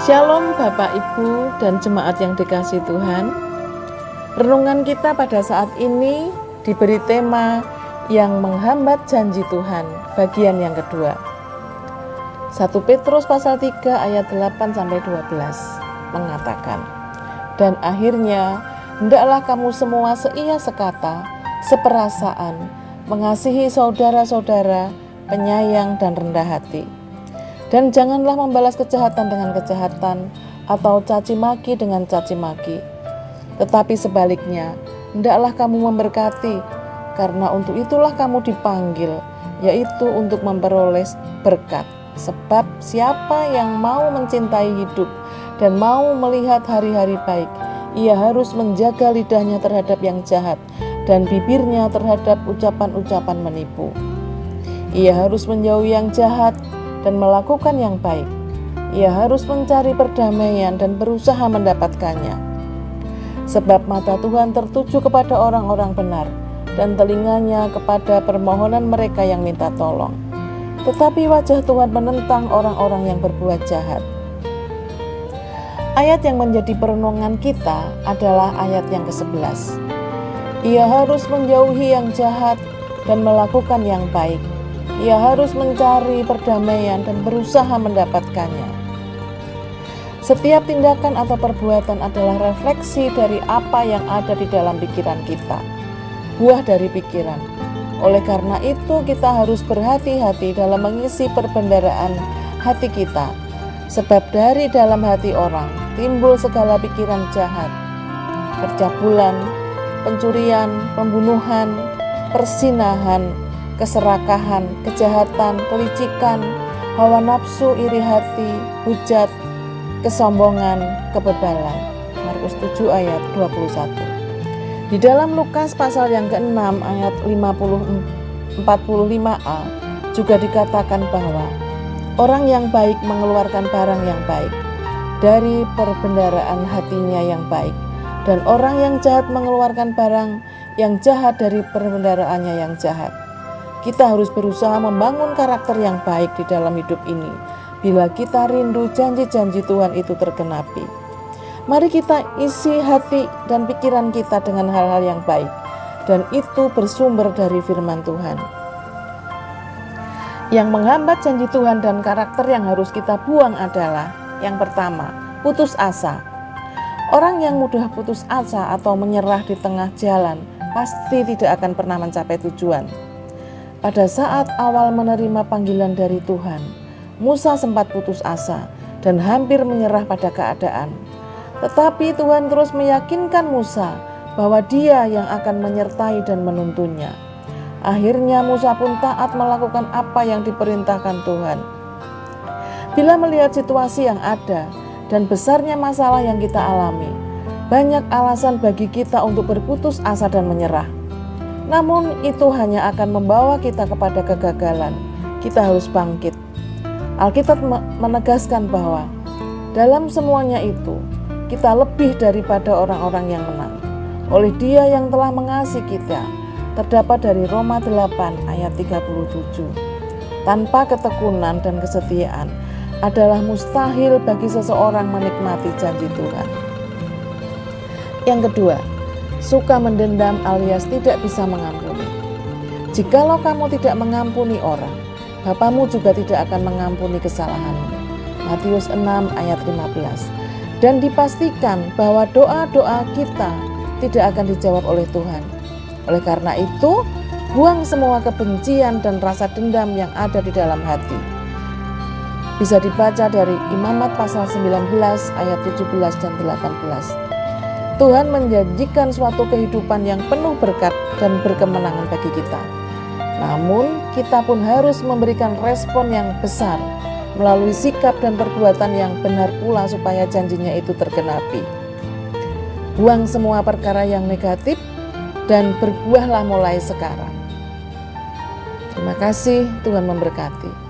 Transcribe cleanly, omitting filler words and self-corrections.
Shalom Bapak Ibu dan jemaat yang dikasihi Tuhan. Renungan kita pada saat ini diberi tema yang menghambat janji Tuhan, bagian yang kedua. 1 Petrus pasal 3 ayat 8-12 mengatakan, "Dan akhirnya hendaklah kamu semua seia sekata, seperasaan, mengasihi saudara-saudara, penyayang dan rendah hati. Dan janganlah membalas kejahatan dengan kejahatan atau caci maki dengan caci maki. Tetapi sebaliknya, hendaklah kamu memberkati, karena untuk itulah kamu dipanggil, yaitu untuk memperoleh berkat. Sebab siapa yang mau mencintai hidup dan mau melihat hari-hari baik, ia harus menjaga lidahnya terhadap yang jahat dan bibirnya terhadap ucapan-ucapan menipu. Ia harus menjauhi yang jahat dan melakukan yang baik. Ia harus mencari perdamaian dan berusaha mendapatkannya. Sebab mata Tuhan tertuju kepada orang-orang benar dan telinganya kepada permohonan mereka yang minta tolong. Tetapi wajah Tuhan menentang orang-orang yang berbuat jahat." Ayat yang menjadi perenungan kita adalah ayat yang ke-11. Ia harus menjauhi yang jahat dan melakukan yang baik. Ia harus mencari perdamaian dan berusaha mendapatkannya. Setiap tindakan atau perbuatan adalah refleksi dari apa yang ada di dalam pikiran kita, buah dari pikiran. Oleh karena itu kita harus berhati-hati dalam mengisi perbendaharaan hati kita, sebab dari dalam hati orang timbul segala pikiran jahat, percabulan, pencurian, pembunuhan, persinahan, keserakahan, kejahatan, kelicikan, hawa nafsu, iri hati, hujat, kesombongan, kebebalan. Markus 7 ayat 21. Di dalam Lukas pasal yang ke-6 ayat 45a juga dikatakan bahwa orang yang baik mengeluarkan barang yang baik dari perbendaharaan hatinya yang baik, dan orang yang jahat mengeluarkan barang yang jahat dari perbendaharaannya yang jahat. Kita harus berusaha membangun karakter yang baik di dalam hidup ini bila kita rindu janji-janji Tuhan itu tergenapi. Mari kita isi hati dan pikiran kita dengan hal-hal yang baik, dan itu bersumber dari firman Tuhan. Yang menghambat janji Tuhan dan karakter yang harus kita buang adalah yang pertama, putus asa. Orang yang mudah putus asa atau menyerah di tengah jalan pasti tidak akan pernah mencapai tujuan. Pada saat awal menerima panggilan dari Tuhan, Musa sempat putus asa dan hampir menyerah pada keadaan. Tetapi Tuhan terus meyakinkan Musa bahwa Dia yang akan menyertai dan menuntunnya. Akhirnya Musa pun taat melakukan apa yang diperintahkan Tuhan. Bila melihat situasi yang ada dan besarnya masalah yang kita alami, banyak alasan bagi kita untuk berputus asa dan menyerah. Namun itu hanya akan membawa kita kepada kegagalan. Kita harus bangkit. Alkitab menegaskan bahwa dalam semuanya itu kita lebih daripada orang-orang yang menang oleh Dia yang telah mengasihi kita. Terdapat dari Roma 8 ayat 37. Tanpa ketekunan dan kesetiaan adalah mustahil bagi seseorang menikmati janji Tuhan. Yang kedua, suka mendendam alias tidak bisa mengampuni. Jikalau kamu tidak mengampuni orang, Bapamu juga tidak akan mengampuni kesalahanmu. Matius 6 ayat 15. Dan dipastikan bahwa doa-doa kita tidak akan dijawab oleh Tuhan. Oleh karena itu, buang semua kebencian dan rasa dendam yang ada di dalam hati. Bisa dibaca dari Imamat pasal 19 ayat 17 dan 18. Tuhan menjanjikan suatu kehidupan yang penuh berkat dan berkemenangan bagi kita. Namun, kita pun harus memberikan respon yang besar melalui sikap dan perbuatan yang benar pula supaya janjinya itu tergenapi. Buang semua perkara yang negatif dan berbuahlah mulai sekarang. Terima kasih, Tuhan memberkati.